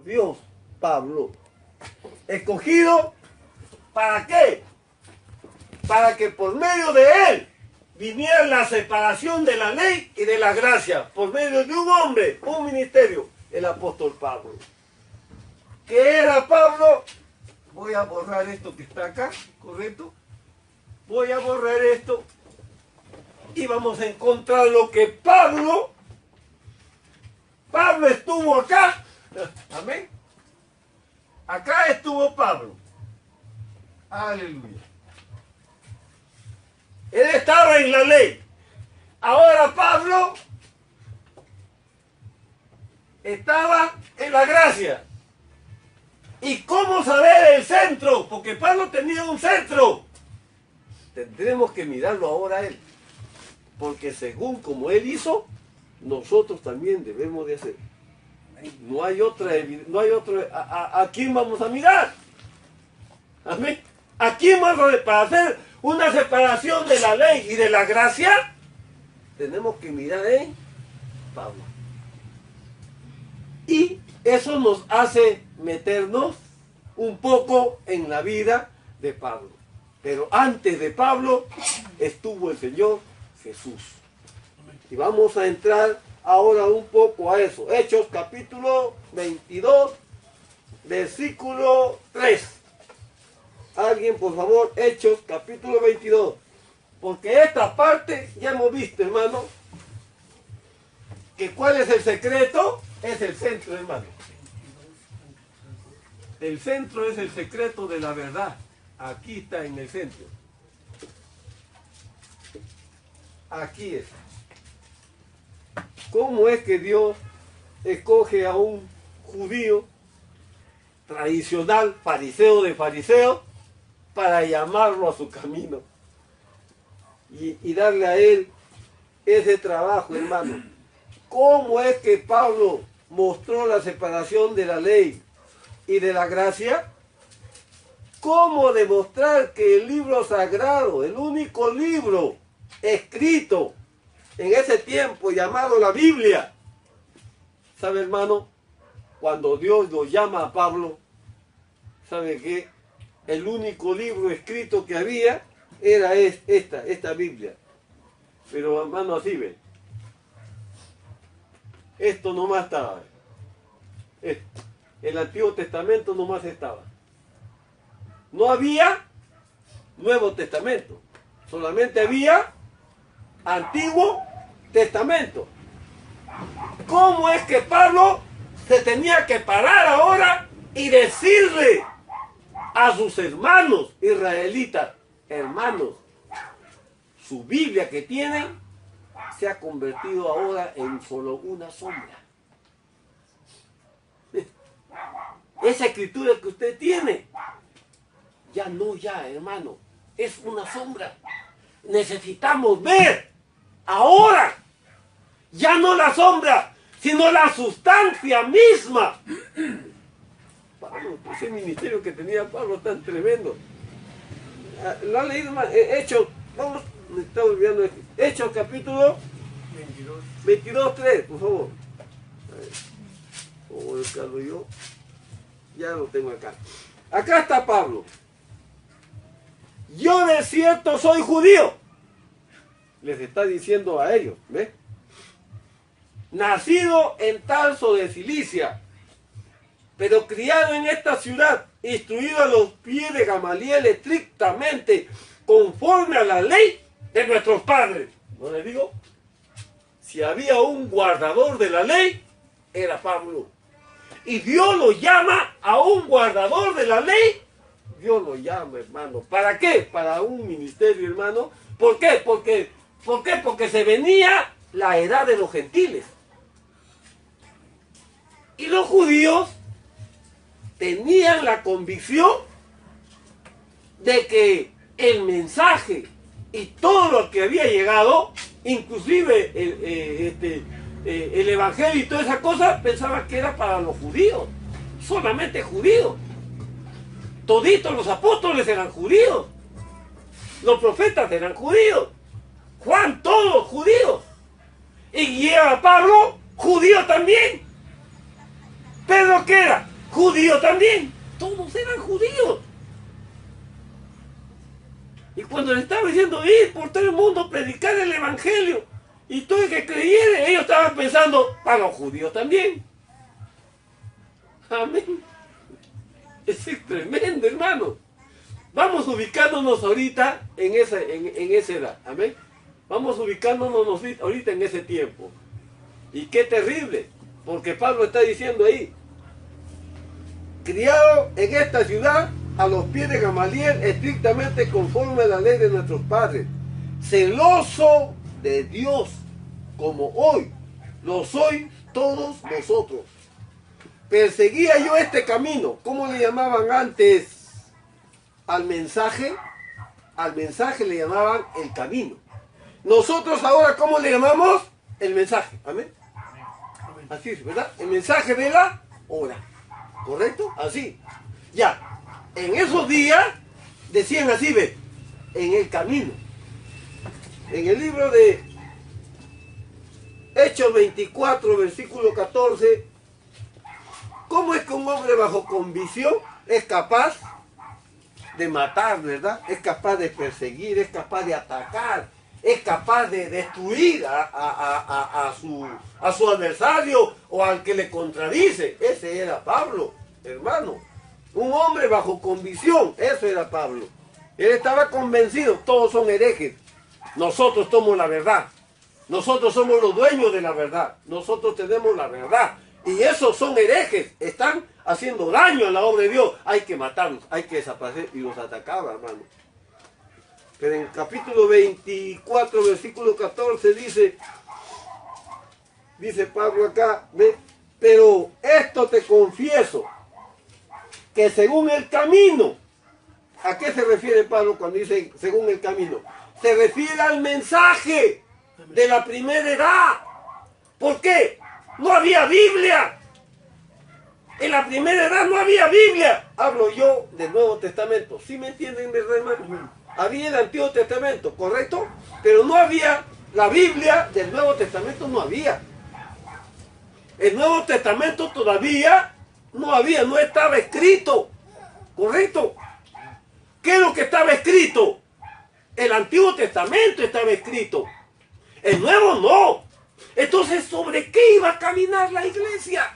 Dios, Pablo, escogido, ¿para qué? Para que por medio de él viniera la separación de la ley y de la gracia, por medio de un hombre, un ministerio, el apóstol Pablo. ¿Qué era Pablo? Voy a borrar esto que está acá, ¿correcto? Voy a borrar esto y vamos a encontrar lo que Pablo estuvo acá. Amén. Acá estuvo Pablo. Aleluya. Él estaba en la ley. Ahora Pablo estaba en la gracia. ¿Y cómo saber el centro? Porque Pablo tenía un centro. Tendremos que mirarlo ahora a él. Porque según como él hizo, nosotros también debemos de hacer. No hay otra, ¿a quién vamos a mirar? Amén. ¿A quién vamos a ver? Para hacer una separación de la ley y de la gracia, tenemos que mirar en Pablo. Y eso nos hace meternos un poco en la vida de Pablo. Pero antes de Pablo estuvo el Señor Jesús. Y vamos a entrar ahora un poco a eso. Hechos capítulo 22, versículo 3. Alguien, por favor, Hechos capítulo 22. Porque esta parte ya hemos visto, hermano, que cuál es el secreto, es el centro, hermano. El centro es el secreto de la verdad. Aquí está en el centro. Aquí es. ¿Cómo es que Dios escoge a un judío tradicional, fariseo de fariseos, para llamarlo a su camino y darle a él ese trabajo, hermano? ¿Cómo es que Pablo mostró la separación de la ley y de la gracia? ¿Cómo demostrar que el libro sagrado, el único libro escrito en ese tiempo llamado la Biblia? ¿Sabe, hermano? Cuando Dios lo llama a Pablo, ¿sabe qué? El único libro escrito que había era esta Biblia. Pero, hermano, así ve. Esto nomás estaba. El Antiguo Testamento nomás estaba. No había Nuevo Testamento. Solamente había Antiguo Testamento. ¿Cómo es que Pablo se tenía que parar ahora y decirle a sus hermanos israelitas: hermanos, su Biblia que tienen se ha convertido ahora en solo una sombra? Esa escritura que usted tiene, ya, hermano, es una sombra. Necesitamos ver ahora, ya no la sombra, sino la sustancia misma. Pablo, ese ministerio que tenía Pablo tan tremendo. ¿Lo han leído más? Hechos, vamos, me está olvidando esto. Hechos capítulo 22, 3, por favor. ¿Cómo voy a buscarlo yo? Ya lo tengo acá. Acá está Pablo. Yo de cierto soy judío. Les está diciendo a ellos, ¿ves? Nacido en Tarso de Cilicia, pero criado en esta ciudad, instruido a los pies de Gamaliel estrictamente, conforme a la ley de nuestros padres. ¿No les digo? Si había un guardador de la ley, era Pablo. Y Dios lo llama a un guardador de la ley. Dios lo llama, hermano. ¿Para qué? Para un ministerio, hermano. ¿Por qué? Porque se venía la edad de los gentiles. Y los judíos tenían la convicción de que el mensaje y todo lo que había llegado, inclusive el evangelio y toda esa cosa, pensaban que era para los judíos, solamente judíos. Toditos los apóstoles eran judíos, los profetas eran judíos, Juan, todos judíos, y llega Pablo, judío también. Pedro, ¿qué era? Judío también. Todos eran judíos. Y cuando le estaba diciendo ir por todo el mundo, predicar el evangelio, y todo el que creyera, ellos estaban pensando, para los judíos también. Amén. Es tremendo, hermano. Vamos ubicándonos ahorita en esa edad. Amén. Vamos ubicándonos ahorita en ese tiempo. Y qué terrible, porque Pablo está diciendo ahí, criado en esta ciudad a los pies de Gamaliel, estrictamente conforme a la ley de nuestros padres, celoso de Dios, como hoy lo soy todos nosotros. Perseguía yo este camino. ¿Cómo le llamaban antes al mensaje? Al mensaje le llamaban el camino. Nosotros ahora, ¿cómo le llamamos? El mensaje. Amén. Así es, ¿verdad? El mensaje de la hora. ¿Correcto? Así. Ya. En esos días decían así, ve, en el camino. En el libro de Hechos 24, versículo 14, ¿cómo es que un hombre bajo convicción es capaz de matar, verdad? Es capaz de perseguir, es capaz de atacar, es capaz de destruir a su adversario o al que le contradice? Ese era Pablo, hermano. Un hombre bajo convicción, eso era Pablo. Él estaba convencido, todos son herejes. Nosotros somos la verdad. Nosotros somos los dueños de la verdad. Nosotros tenemos la verdad. Y esos son herejes. Están haciendo daño a la obra de Dios. Hay que matarlos, hay que desaparecer. Y los atacaba, hermano. Pero en el capítulo 24, versículo 14 dice Pablo acá, ¿ve? Pero esto te confieso, que según el camino, ¿a qué se refiere Pablo cuando dice según el camino? Se refiere al mensaje de la primera edad. ¿Por qué? No había Biblia. En la primera edad no había Biblia. Hablo yo del Nuevo Testamento. ¿Sí me entienden, verdad, hermano? Había el Antiguo Testamento, ¿correcto? Pero no había la Biblia del Nuevo Testamento, no había. El Nuevo Testamento todavía no había, no estaba escrito. ¿Correcto? ¿Qué es lo que estaba escrito? El Antiguo Testamento estaba escrito. El Nuevo no. Entonces, ¿sobre qué iba a caminar la iglesia?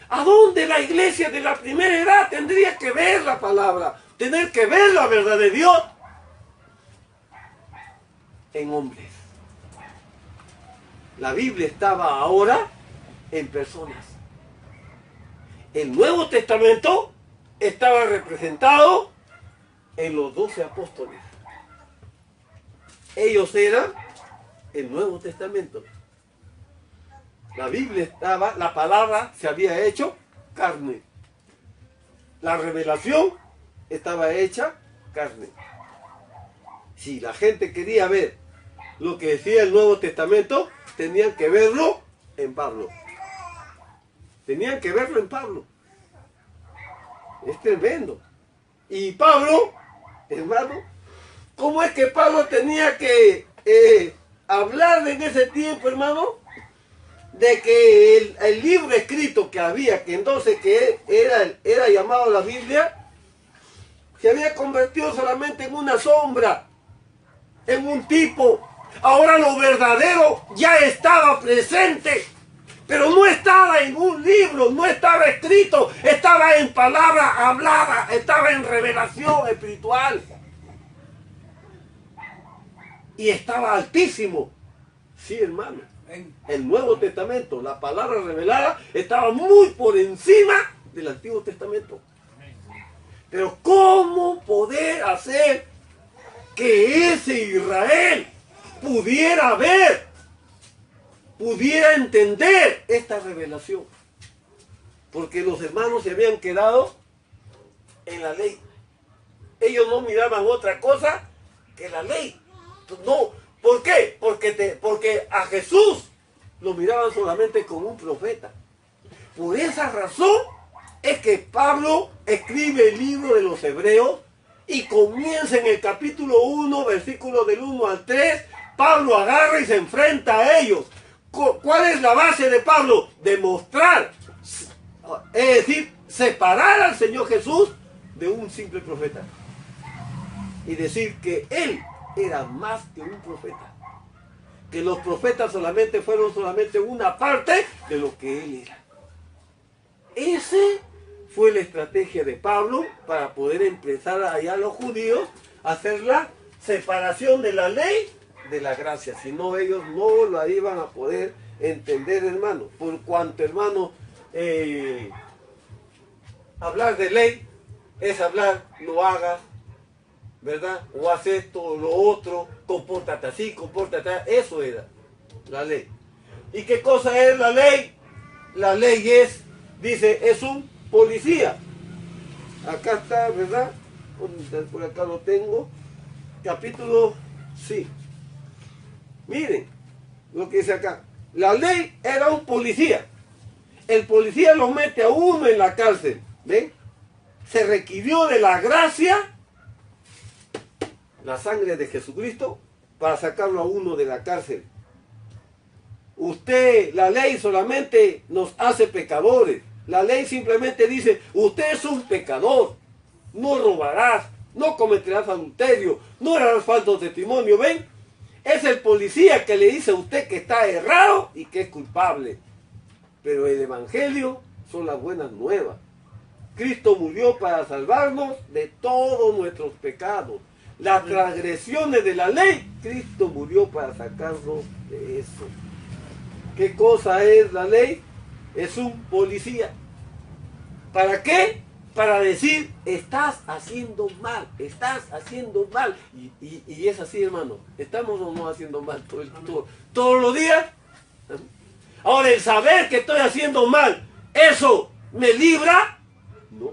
¿A dónde la iglesia de la primera edad tendría que ver la palabra? Tener que ver la verdad de Dios. En hombres. La Biblia estaba ahora en personas. El Nuevo Testamento estaba representado en los 12 apóstoles. Ellos eran el Nuevo Testamento. La Biblia estaba, la palabra se había hecho carne. La revelación estaba hecha carne. Si la gente quería ver lo que decía el Nuevo Testamento, tenían que verlo en Pablo. Tenían que verlo en Pablo. Es tremendo. Y Pablo, hermano, ¿cómo es que Pablo tenía que hablar en ese tiempo, hermano? De que el libro escrito que había, que entonces que era llamado la Biblia, se había convertido solamente en una sombra, en un tipo. Ahora lo verdadero ya estaba presente, pero no estaba en un libro, no estaba escrito, estaba en palabra hablada, estaba en revelación espiritual. Y estaba altísimo. Sí, hermano. El Nuevo Testamento, la palabra revelada, estaba muy por encima del Antiguo Testamento. Pero ¿cómo poder hacer que ese Israel pudiera ver, pudiera entender esta revelación? Porque los hermanos se habían quedado en la ley. Ellos no miraban otra cosa que la ley. No, ¿por qué? Porque a Jesús lo miraban solamente como un profeta. Por esa razón es que Pablo escribe el libro de los Hebreos y comienza en el capítulo 1, versículos del 1 al 3. Pablo agarra y se enfrenta a ellos. ¿Cuál es la base de Pablo? Demostrar Es decir, separar al Señor Jesús de un simple profeta. Y decir que Él era más que un profeta. Que los profetas fueron solamente una parte de lo que Él era. Esa fue la estrategia de Pablo para poder empezar allá a los judíos a hacer la separación de la ley de la gracia. Si no, ellos no la iban a poder entender, hermano. Por cuanto, hermano, hablar de ley es hablar, no hagas, ¿verdad? O haz esto o lo otro, compórtate así, compórtate así. Eso era la ley. ¿Y qué cosa es la ley? La ley es, dice, es un policía. Acá está, ¿verdad? Por acá lo tengo. Capítulo, sí. Miren lo que dice acá. La ley era un policía. El policía lo mete a uno en la cárcel. ¿Ven? Se requirió de la gracia, la sangre de Jesucristo, para sacarlo a uno de la cárcel. La ley solamente nos hace pecadores. La ley simplemente dice, usted es un pecador. No robarás, no cometerás adulterio, no harás falso testimonio. ¿Ven? Es el policía que le dice a usted que está errado y que es culpable. Pero el evangelio son las buenas nuevas. Cristo murió para salvarnos de todos nuestros pecados. Las transgresiones de la ley, Cristo murió para sacarnos de eso. ¿Qué cosa es la ley? Es un policía. ¿Para qué? Para decir, estás haciendo mal, estás haciendo mal. Y es así, hermano. ¿Estamos o no haciendo mal todos los días? Ahora, el saber que estoy haciendo mal, ¿eso me libra? No.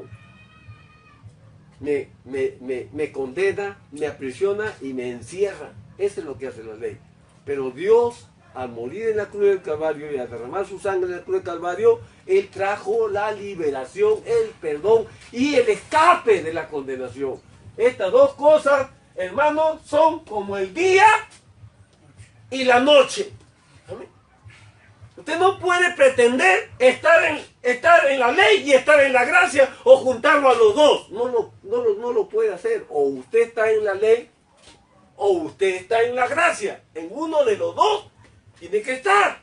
Me condena, me aprisiona y me encierra. Eso es lo que hace la ley. Pero Dios, al morir en la cruz del Calvario y al derramar su sangre en la cruz del Calvario, Él trajo la liberación, el perdón y el escape de la condenación. Estas dos cosas, hermanos, son como el día y la noche. ¿Amén? Usted no puede pretender estar en la ley y estar en la gracia o juntarlo a los dos. No lo puede hacer. O usted está en la ley o usted está en la gracia. En uno de los dos tiene que estar.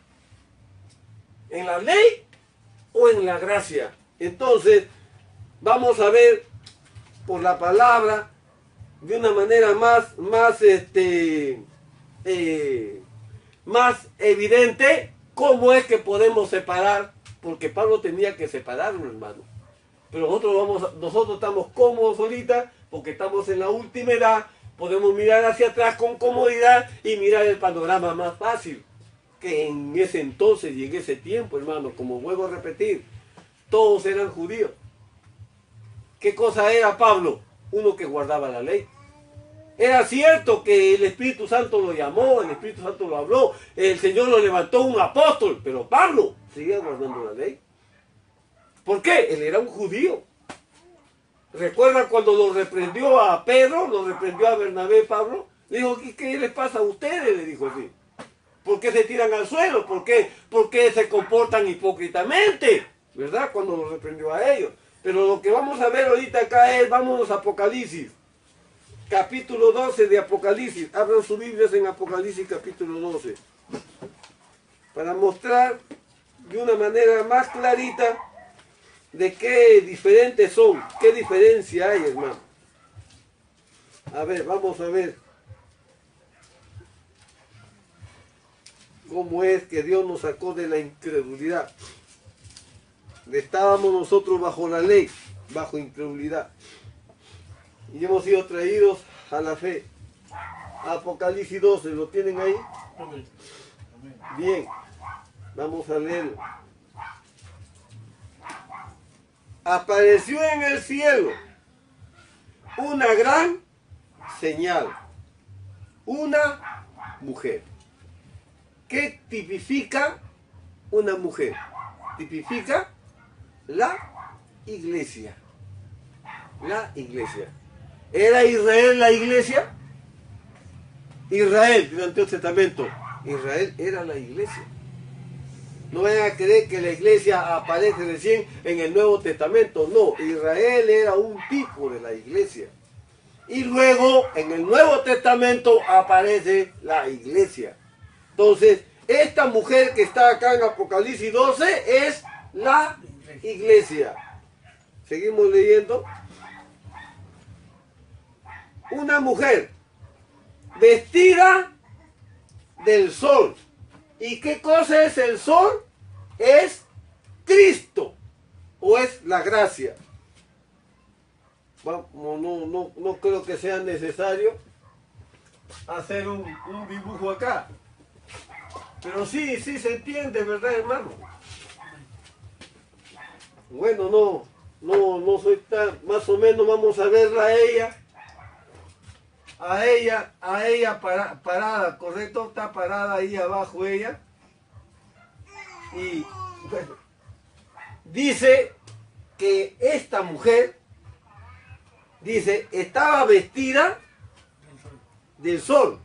En la ley o en la gracia. Entonces, vamos a ver por la palabra de una manera más evidente cómo es que podemos separar, porque Pablo tenía que separarlo, hermano. Pero nosotros estamos cómodos ahorita, porque estamos en la última edad, podemos mirar hacia atrás con comodidad y mirar el panorama más fácil. Que en ese entonces y en ese tiempo, hermano, como vuelvo a repetir, todos eran judíos. ¿Qué cosa era Pablo? Uno que guardaba la ley. Era cierto que el Espíritu Santo lo llamó, el Espíritu Santo lo habló, el Señor lo levantó un apóstol, pero Pablo seguía guardando la ley. ¿Por qué? Él era un judío. ¿Recuerda cuando lo reprendió a Pedro, lo reprendió a Bernabé, Pablo? Le dijo, ¿qué les pasa a ustedes? Le dijo así. ¿Por qué se tiran al suelo? ¿Por qué se comportan hipócritamente? ¿Verdad? Cuando lo reprendió a ellos. Pero lo que vamos a ver ahorita acá es, vámonos a Apocalipsis. Capítulo 12 de Apocalipsis. Abran sus Biblias en Apocalipsis capítulo 12. Para mostrar de una manera más clarita de qué diferentes son. Qué diferencia hay, hermano. A ver, vamos a ver. Cómo es que Dios nos sacó de la incredulidad. Estábamos nosotros bajo la ley, bajo incredulidad. Y hemos sido traídos a la fe. Apocalipsis 12, ¿lo tienen ahí? Bien, vamos a leerlo. Apareció en el cielo una gran señal, una mujer. ¿Qué tipifica una mujer? Tipifica la iglesia. La iglesia. ¿Era Israel la iglesia? Israel, durante el Testamento. Israel era la iglesia. No vayan a creer que la iglesia aparece recién en el Nuevo Testamento. No, Israel era un tipo de la iglesia. Y luego en el Nuevo Testamento aparece la iglesia. Entonces, esta mujer que está acá en Apocalipsis 12 es la iglesia. Seguimos leyendo. Una mujer vestida del sol. ¿Y qué cosa es el sol? Es Cristo o es la gracia. Vamos, no creo que sea necesario hacer un dibujo acá. Pero sí se entiende, ¿verdad, hermano? Bueno, no soy tan, más o menos vamos a verla a ella parada, ¿correcto? Está parada ahí abajo ella. Y bueno, dice que esta mujer, dice, estaba vestida del sol.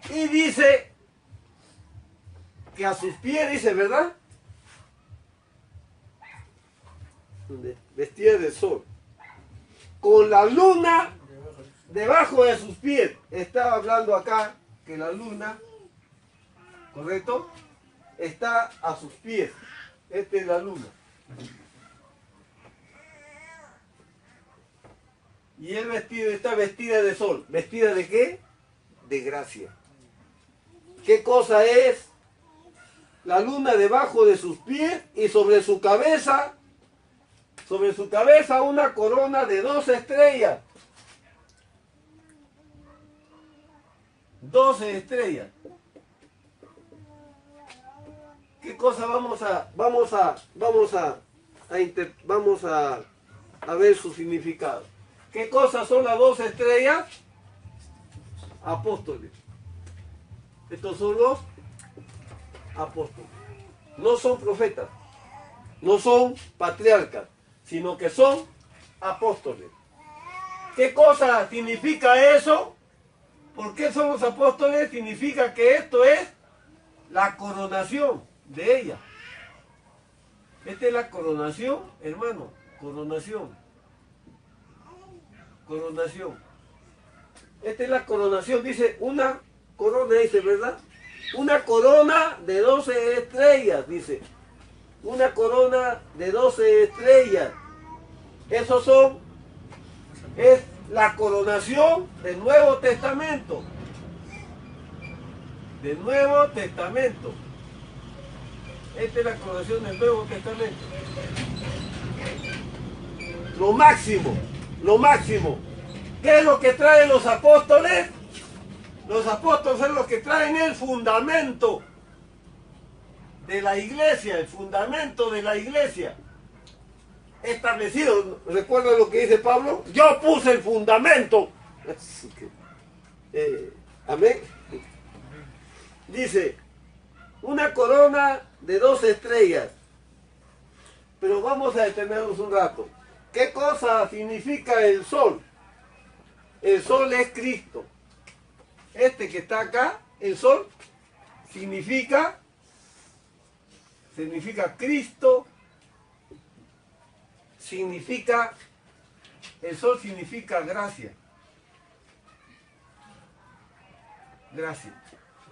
Y dice que a sus pies, dice, ¿verdad? Vestida del sol. Con la luna debajo de sus pies. Estaba hablando acá que la luna, ¿correcto? Está a sus pies. Esta es la luna. Y él está vestida de sol. ¿Vestida de qué? De gracia. ¿Qué cosa es? La luna debajo de sus pies y sobre su cabeza una corona de 12 estrellas. 12 estrellas. ¿Qué cosa vamos a ver su significado? ¿Qué cosas son las 12 estrellas? Apóstoles. Estos son los apóstoles. No son profetas, no son patriarcas, sino que son apóstoles. ¿Qué cosa significa eso? ¿Por qué son los apóstoles? Significa que esto es la coronación de ella. Esta es la coronación, hermano. Coronación. Coronación. Esta es la coronación. Dice una corona, dice, ¿verdad? Una corona de 12 estrellas, dice. Una corona de 12 estrellas. Es la coronación del Nuevo Testamento. Del Nuevo Testamento. Esta es la coronación del Nuevo Testamento. Lo máximo, lo máximo. ¿Qué es lo que traen los apóstoles? Los apóstoles son los que traen el fundamento de la iglesia, el fundamento de la iglesia. Establecido, ¿recuerda lo que dice Pablo? Yo puse el fundamento. Amén. Dice, una corona de 12 estrellas. Pero vamos a detenernos un rato. ¿Qué cosa significa el sol? El sol es Cristo. Este que está acá, el sol, significa Cristo, el sol significa gracia. Gracia.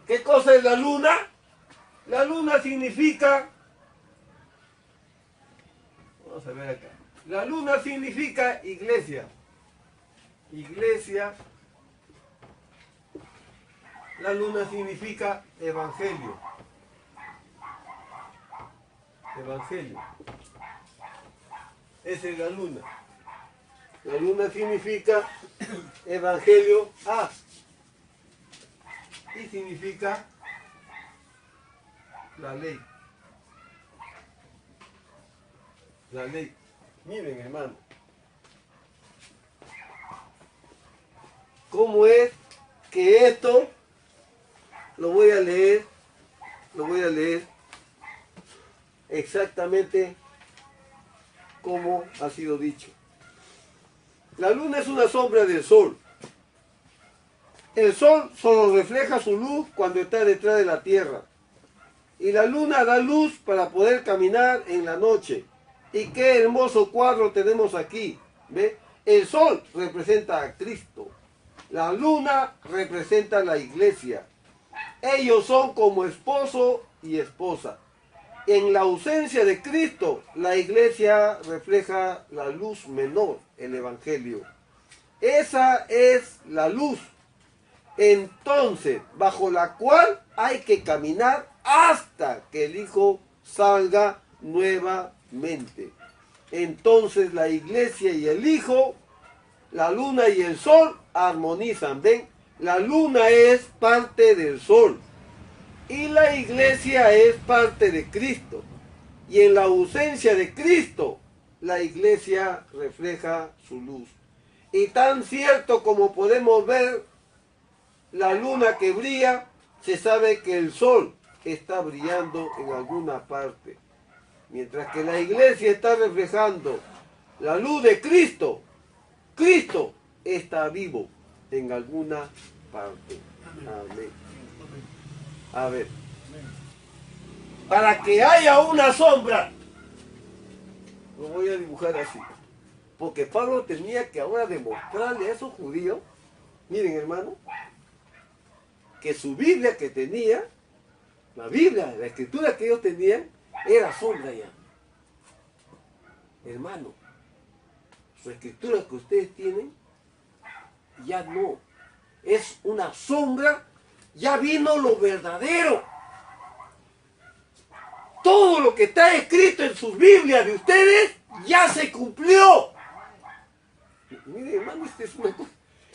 ¿Qué cosa es la luna? La luna significa, vamos a ver acá, la luna significa iglesia. Iglesia. La luna significa evangelio. Evangelio. Esa es la luna. La luna significa evangelio. Y significa la ley. La ley. Miren, hermano. ¿Cómo es que esto lo voy a leer exactamente como ha sido dicho? La luna es una sombra del sol. El sol solo refleja su luz cuando está detrás de la tierra. Y la luna da luz para poder caminar en la noche. Y qué hermoso cuadro tenemos aquí. ¿Ve? El sol representa a Cristo. La luna representa a la iglesia. Ellos son como esposo y esposa. En la ausencia de Cristo, la iglesia refleja la luz menor, el evangelio. Esa es la luz. Entonces, bajo la cual hay que caminar hasta que el Hijo salga nuevamente. Entonces la iglesia y el Hijo, la luna y el sol armonizan. ¿Ven? La luna es parte del sol y la iglesia es parte de Cristo. Y en la ausencia de Cristo, la iglesia refleja su luz. Y tan cierto como podemos ver la luna que brilla, se sabe que el sol está brillando en alguna parte. Mientras que la iglesia está reflejando la luz de Cristo, Cristo está vivo en alguna parte. Amén. A ver. Para que haya una sombra, lo voy a dibujar así. Porque Pablo tenía que ahora demostrarle a esos judíos, miren hermano, que su Biblia que tenía, la Biblia, la escritura que ellos tenían, era sombra ya. Hermano, su escritura que ustedes tienen, ya no. Es una sombra, ya vino lo verdadero. Todo lo que está escrito en sus Biblias de ustedes, ya se cumplió. Mire hermano,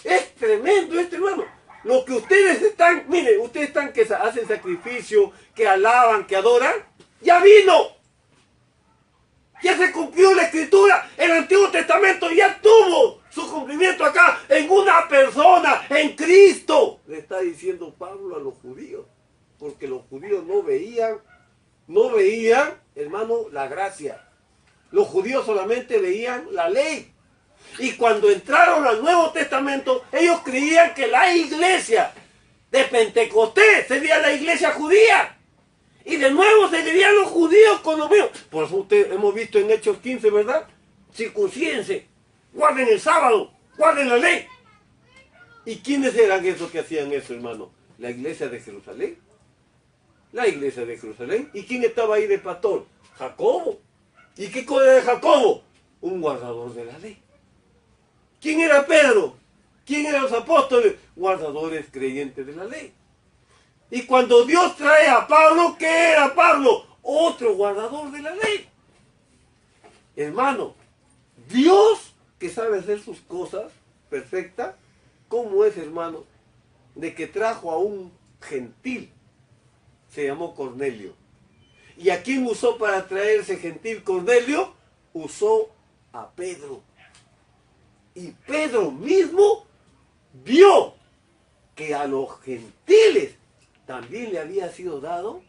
es tremendo esto hermano. Lo que ustedes están, miren, ustedes están que hacen sacrificio, que alaban, que adoran, ya vino. Ya se cumplió la escritura. El Antiguo Testamento ya tuvo su cumplimiento acá, en una persona, en Cristo. Le está diciendo Pablo a los judíos. Porque los judíos no veían, hermano, la gracia. Los judíos solamente veían la ley. Y cuando entraron al Nuevo Testamento, ellos creían que la iglesia de Pentecostés sería la iglesia judía. Y de nuevo se dirían los judíos con los míos. Por eso hemos visto en Hechos 15, ¿verdad? Circuncídense, guarden el sábado, guarden la ley. ¿Y quiénes eran esos que hacían eso, hermano? La iglesia de Jerusalén. La iglesia de Jerusalén. ¿Y quién estaba ahí de pastor? Jacobo. ¿Y qué cosa era Jacobo? Un guardador de la ley. ¿Quién era Pedro? ¿Quién eran los apóstoles? Guardadores creyentes de la ley. Y cuando Dios trae a Pablo, ¿qué era Pablo? Otro guardador de la ley. Hermano, Dios que sabe hacer sus cosas perfectas, ¿cómo es, hermano? De que trajo a un gentil, se llamó Cornelio. ¿Y a quién usó para traer ese gentil Cornelio? Usó a Pedro. Y Pedro mismo vio que a los gentiles también le había sido dado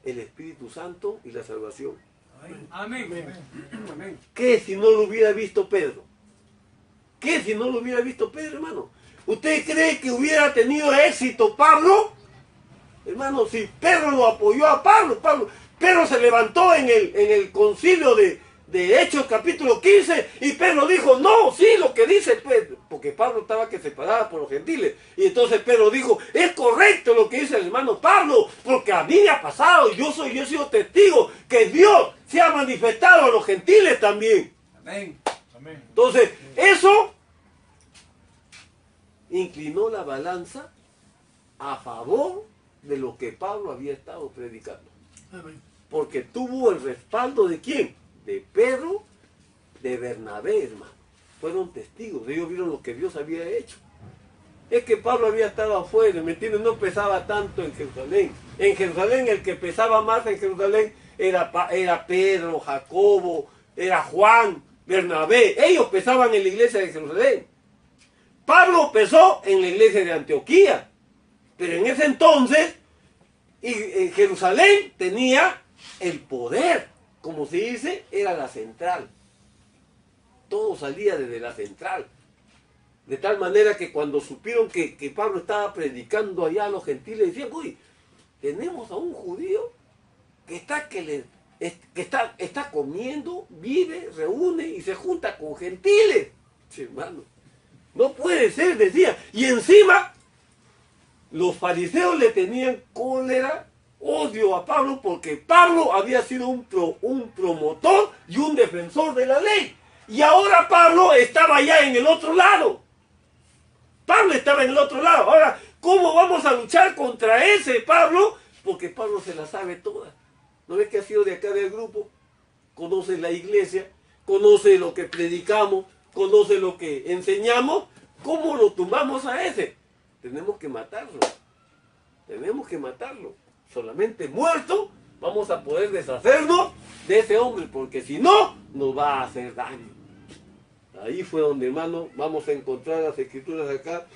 el Espíritu Santo y la salvación. Amén. Amén. ¿Qué si no lo hubiera visto Pedro? ¿Qué si no lo hubiera visto Pedro, hermano? ¿Usted cree que hubiera tenido éxito Pablo? Hermano, si Pedro lo apoyó a Pablo, Pedro se levantó en el concilio de Hechos capítulo 15 y Pedro dijo, no, sí, lo que dice Pedro, porque Pablo estaba que se separaba por los gentiles, y entonces Pedro dijo, es correcto lo que dice el hermano Pablo, porque a mí me ha pasado, yo he sido testigo que Dios se ha manifestado a los gentiles también. Amén. Entonces, eso inclinó la balanza a favor de lo que Pablo había estado predicando. Amén. Porque tuvo el respaldo de ¿quién? De Pedro, de Bernabé, hermano. Fueron testigos, ellos vieron lo que Dios había hecho. Es que Pablo había estado afuera, ¿me entiendes? No pesaba tanto en Jerusalén. En Jerusalén el que pesaba más en Jerusalén era Pedro, Jacobo, era Juan, Bernabé. Ellos pesaban en la iglesia de Jerusalén. Pablo pesó en la iglesia de Antioquía. Pero en ese entonces, Jerusalén tenía el poder. Como se dice, era la central. Todo salía desde la central. De tal manera que cuando supieron que Pablo estaba predicando allá a los gentiles, decían, uy, tenemos a un judío que está comiendo, vive, reúne y se junta con gentiles. Sí, hermano, no puede ser, decía. Y encima, los fariseos le tenían cólera, odio a Pablo, porque Pablo había sido un promotor y un defensor de la ley. Y ahora Pablo estaba ya en el otro lado. Pablo estaba en el otro lado. Ahora, ¿cómo vamos a luchar contra ese Pablo? Porque Pablo se la sabe toda. ¿No ves que ha sido de acá del grupo? Conoce la iglesia, conoce lo que predicamos, conoce lo que enseñamos. ¿Cómo lo tumbamos a ese? Tenemos que matarlo. Tenemos que matarlo. Solamente muerto vamos a poder deshacernos de ese hombre, porque si no, nos va a hacer daño. Ahí fue donde, hermano, vamos a encontrar las escrituras acá.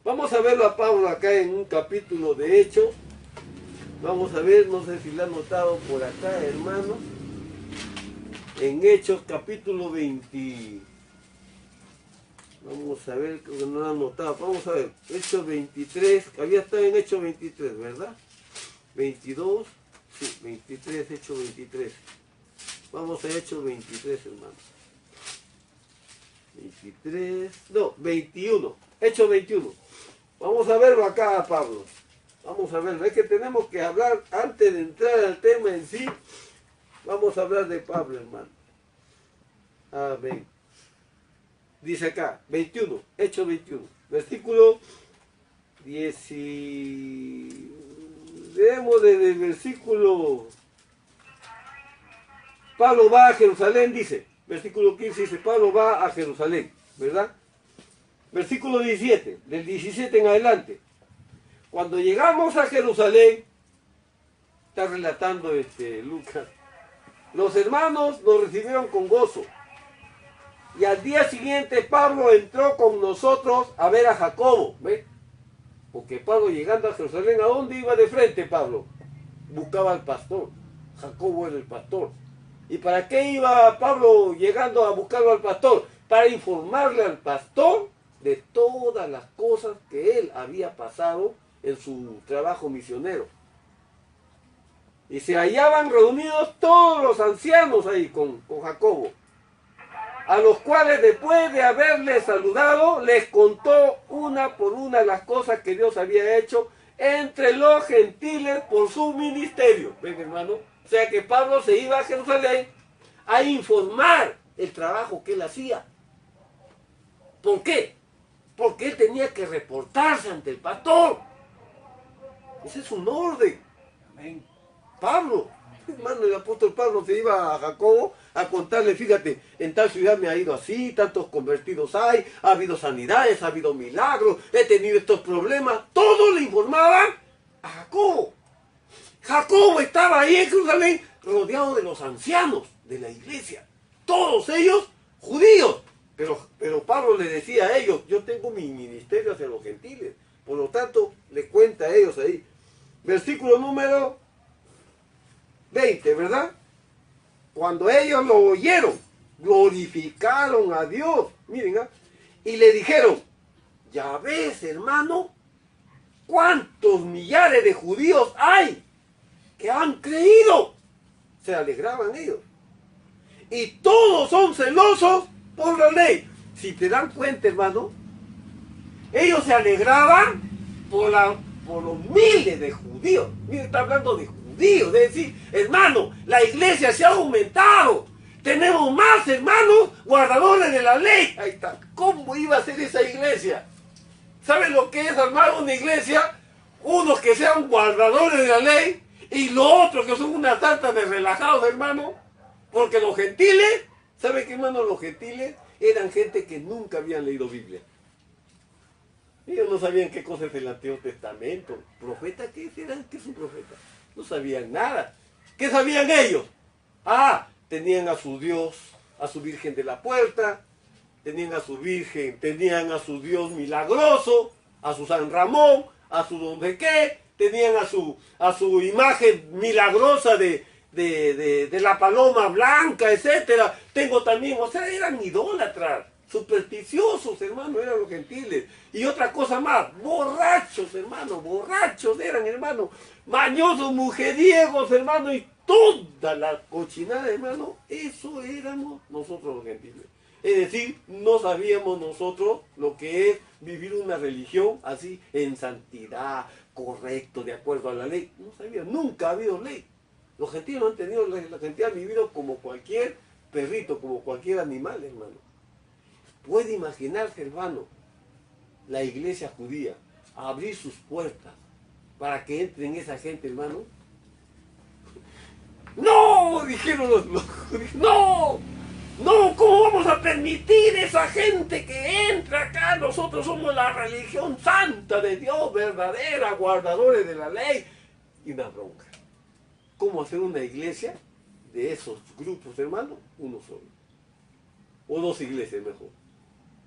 Vamos a verlo a Pablo acá en un capítulo de Hechos. Vamos a ver, no sé si lo han notado por acá, hermano. En Hechos capítulo 20. Vamos a ver, creo que no lo han notado. Vamos a ver, Hechos 23. Había estado en Hechos 23, ¿verdad? 22. Sí, 23, Hechos 23. Vamos a Hechos 23, hermano. 23. No, 21. Hechos 21. Vamos a verlo acá, Pablo. Vamos a verlo. Es que tenemos que hablar, antes de entrar al tema en sí, vamos a hablar de Pablo, hermano. Amén. Dice acá, 21, Hechos 21, versículo 10. Leemos desde el versículo. Pablo va a Jerusalén, dice. Versículo 15 dice, Pablo va a Jerusalén, ¿verdad? Versículo 17, del 17 en adelante. Cuando llegamos a Jerusalén, está relatando Lucas, los hermanos nos recibieron con gozo. Y al día siguiente Pablo entró con nosotros a ver a Jacobo. ¿Ves? Porque Pablo llegando a Jerusalén, ¿a dónde iba de frente Pablo? Buscaba al pastor. Jacobo era el pastor. ¿Y para qué iba Pablo llegando a buscarlo al pastor? Para informarle al pastor de todas las cosas que él había pasado en su trabajo misionero. Y se hallaban reunidos todos los ancianos ahí con Jacobo, a los cuales después de haberles saludado, les contó una por una las cosas que Dios había hecho entre los gentiles por su ministerio. ¿Ven, hermano? O sea que Pablo se iba a Jerusalén a informar el trabajo que él hacía. ¿Por qué? Porque él tenía que reportarse ante el pastor. Ese es un orden. Amén. Pablo, hermano, el apóstol Pablo se iba a Jacobo a contarle, fíjate, en tal ciudad me ha ido así, tantos convertidos hay, ha habido sanidades, ha habido milagros, he tenido estos problemas. Todos le informaban a Jacobo. Jacobo estaba ahí en Jerusalén rodeado de los ancianos de la iglesia, todos ellos judíos. Pero Pablo le decía a ellos, yo tengo mi ministerio hacia los gentiles. Por lo tanto, le cuenta a ellos ahí. Versículo número 20, ¿verdad? Cuando ellos lo oyeron, glorificaron a Dios. Miren, y le dijeron, ya ves, hermano, cuántos millares de judíos hay que han creído. Se alegraban ellos. Y todos son celosos por la ley. Si te dan cuenta, hermano, ellos se alegraban por los miles de judíos. Miren, está hablando de judíos. Es decir, hermano, la iglesia se ha aumentado. Tenemos más hermanos guardadores de la ley. Ahí está. ¿Cómo iba a ser esa iglesia? ¿Saben lo que es armar una iglesia? Unos que sean guardadores de la ley y los otros que son una sarta de relajados, hermano. Porque los gentiles, ¿saben qué, hermano? Los gentiles eran gente que nunca habían leído Biblia. Ellos no sabían qué cosa es el Antiguo Testamento. ¿Profeta qué eran? ¿Qué es un profeta? No sabían nada. ¿Qué sabían ellos? Ah, tenían a su Dios, a su Virgen de la Puerta, tenían a su Virgen, tenían a su Dios milagroso, a su San Ramón, a su don de qué, tenían a su imagen milagrosa de la paloma blanca, etcétera. Tengo también, o sea, eran idólatras. supersticiosos, hermano, eran los gentiles. Y otra cosa más, borrachos, hermano, borrachos eran, hermano, mañosos, mujeriegos, hermano, y toda la cochinada, hermano, eso éramos nosotros los gentiles. Es decir, no sabíamos nosotros lo que es vivir una religión así, en santidad, correcto, de acuerdo a la ley. No sabíamos, nunca ha habido ley. Los gentiles no han tenido ley, los gentiles han vivido como cualquier perrito, como cualquier animal, hermano. Puede imaginarse, hermano, la iglesia judía abrir sus puertas para que entren esa gente, hermano. ¡No! Dijeron los judíos. ¡No! ¡No! ¿Cómo vamos a permitir esa gente que entra acá? Nosotros somos la religión santa de Dios, verdadera, guardadores de la ley. Y una bronca. ¿Cómo hacer una iglesia de esos grupos, hermano? Uno solo. O dos iglesias mejor.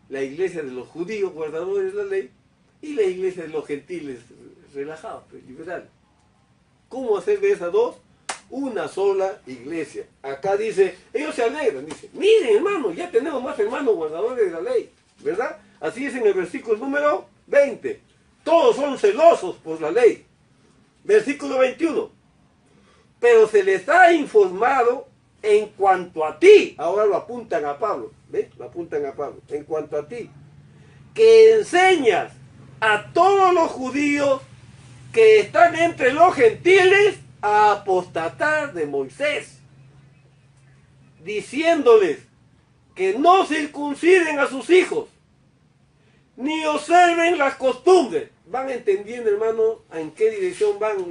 La iglesia de los judíos, guardadores de la ley, y la iglesia de los gentiles, relajados, liberales. ¿Cómo hacer de esas dos? Una sola iglesia. Acá dice, ellos se alegran, dice, miren hermano, ya tenemos más hermanos guardadores de la ley, ¿verdad? Así es en el versículo número 20. Todos son celosos por la ley. Versículo 21. Pero se les ha informado en cuanto a ti, ahora lo apuntan a Pablo, ¿ves? Lo apuntan a Pablo, en cuanto a ti, que enseñas a todos los judíos que están entre los gentiles a apostatar de Moisés, diciéndoles que no circunciden a sus hijos, ni observen las costumbres. ¿Van entendiendo, hermano, en qué dirección van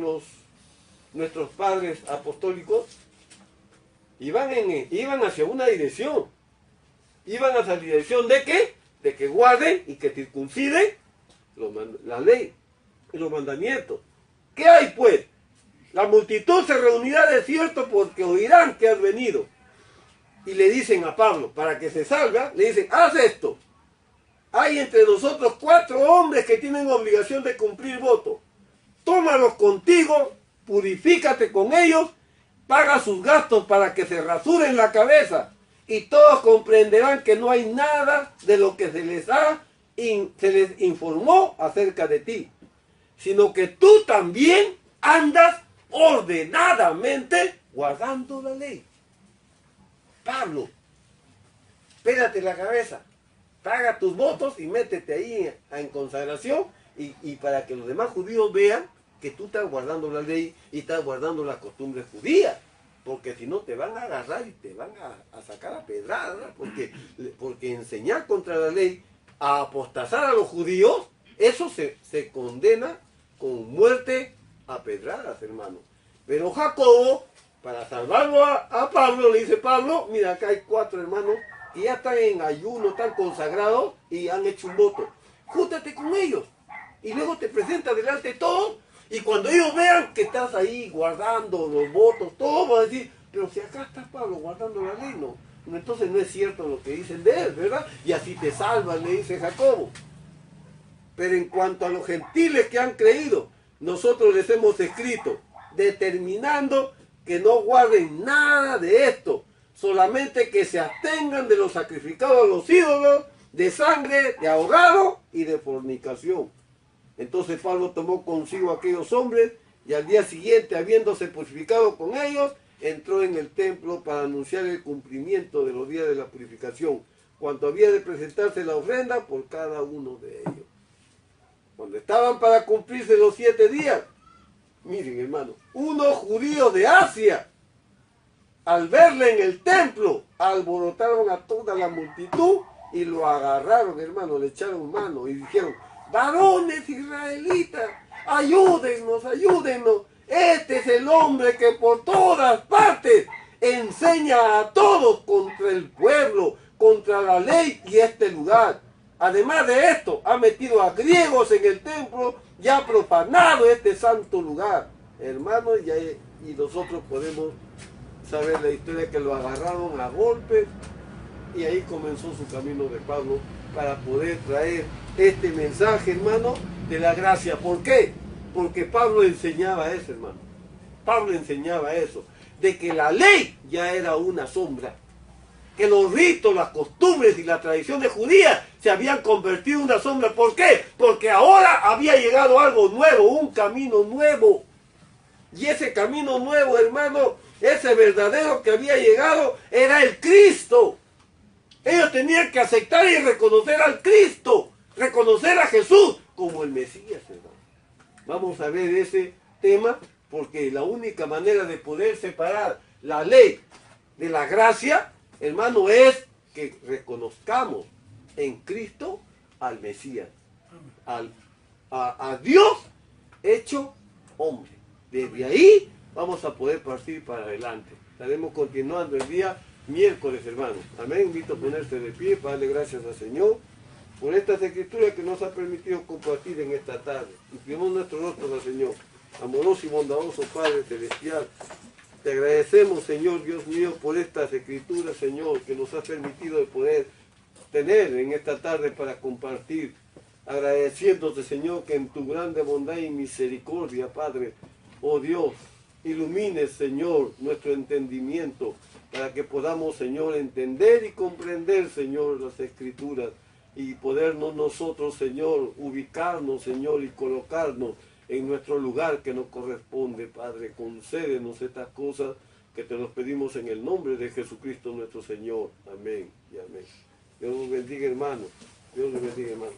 nuestros padres apostólicos? Iban hacia una dirección. Iban hacia la dirección de qué? De que guarden y que circunciden la ley y los mandamientos. ¿Qué hay pues? La multitud se reunirá de cierto porque oirán que has venido. Y le dicen a Pablo, para que se salga, le dicen, haz esto. Hay entre nosotros 4 hombres que tienen obligación de cumplir voto. Tómalos contigo, purifícate con ellos, paga sus gastos para que se rasuren la cabeza. Y todos comprenderán que no hay nada de lo que se les informó acerca de ti, sino que tú también andas ordenadamente guardando la ley. Pablo, pégate la cabeza, paga tus votos y métete ahí en consagración y para que los demás judíos vean que tú estás guardando la ley y estás guardando las costumbres judías. Porque si no te van a agarrar y te van a sacar a pedradas, porque enseñar contra la ley, a apostazar a los judíos, eso se condena con muerte a pedradas, hermano. Pero Jacobo, para salvarlo a Pablo, le dice, Pablo, mira, acá hay 4 hermanos que ya están en ayuno, están consagrados y han hecho un voto. Júntate con ellos y luego te presentas delante de todos. Y cuando ellos vean que estás ahí guardando los votos, todos van a decir, pero si acá está Pablo guardando la ley, no. Entonces no es cierto lo que dicen de él, ¿verdad? Y así te salvan, le dice Jacobo. Pero en cuanto a los gentiles que han creído, nosotros les hemos escrito, determinando que no guarden nada de esto, solamente que se abstengan de los sacrificados a los ídolos, de sangre, de ahogado y de fornicación. Entonces Pablo tomó consigo a aquellos hombres y al día siguiente, habiéndose purificado con ellos, entró en el templo para anunciar el cumplimiento de los días de la purificación, cuando había de presentarse la ofrenda por cada uno de ellos. Cuando estaban para cumplirse los 7 días, miren hermano, unos judíos de Asia, al verle en el templo, alborotaron a toda la multitud y lo agarraron, hermano, le echaron mano y dijeron, varones israelitas, ayúdennos, ayúdennos. Este es el hombre que por todas partes enseña a todos contra el pueblo, contra la ley y este lugar. Además de esto, ha metido a griegos en el templo y ha profanado este santo lugar. Hermanos, y nosotros podemos saber la historia que lo agarraron a golpes y ahí comenzó su camino de Pablo para poder traer este mensaje, hermano, de la gracia. ¿Por qué? Porque Pablo enseñaba eso, hermano. Pablo enseñaba eso, de que la ley ya era una sombra. que los ritos, las costumbres y las tradiciones judías se habían convertido en una sombra. ¿Por qué? Porque ahora había llegado algo nuevo, un camino nuevo. Y ese camino nuevo, hermano, ese verdadero que había llegado, era el Cristo. Ellos tenían que aceptar y reconocer al Cristo, reconocer a Jesús como el Mesías, hermano. Vamos a ver ese tema, porque la única manera de poder separar la ley de la gracia, hermano, es que reconozcamos en Cristo al Mesías, a Dios hecho hombre. Desde ahí vamos a poder partir para adelante. Estaremos continuando el día miércoles, hermano. Amén. Invito a ponerse de pie para darle gracias al Señor por estas escrituras que nos ha permitido compartir en esta tarde. Inclinamos nuestros rostros al Señor. Amoroso y bondadoso Padre Celestial, te agradecemos, Señor Dios mío, por estas escrituras, Señor, que nos has permitido de poder tener en esta tarde para compartir. Agradeciéndote, Señor, que en tu grande bondad y misericordia, Padre, oh Dios, ilumines, Señor, nuestro entendimiento para que podamos, Señor, entender y comprender, Señor, las escrituras y podernos nosotros, Señor, ubicarnos, Señor, y colocarnos en nuestro lugar que nos corresponde, Padre. Concédenos estas cosas que te los pedimos en el nombre de Jesucristo nuestro Señor. Amén y amén. Dios los bendiga, hermano. Dios los bendiga, hermano.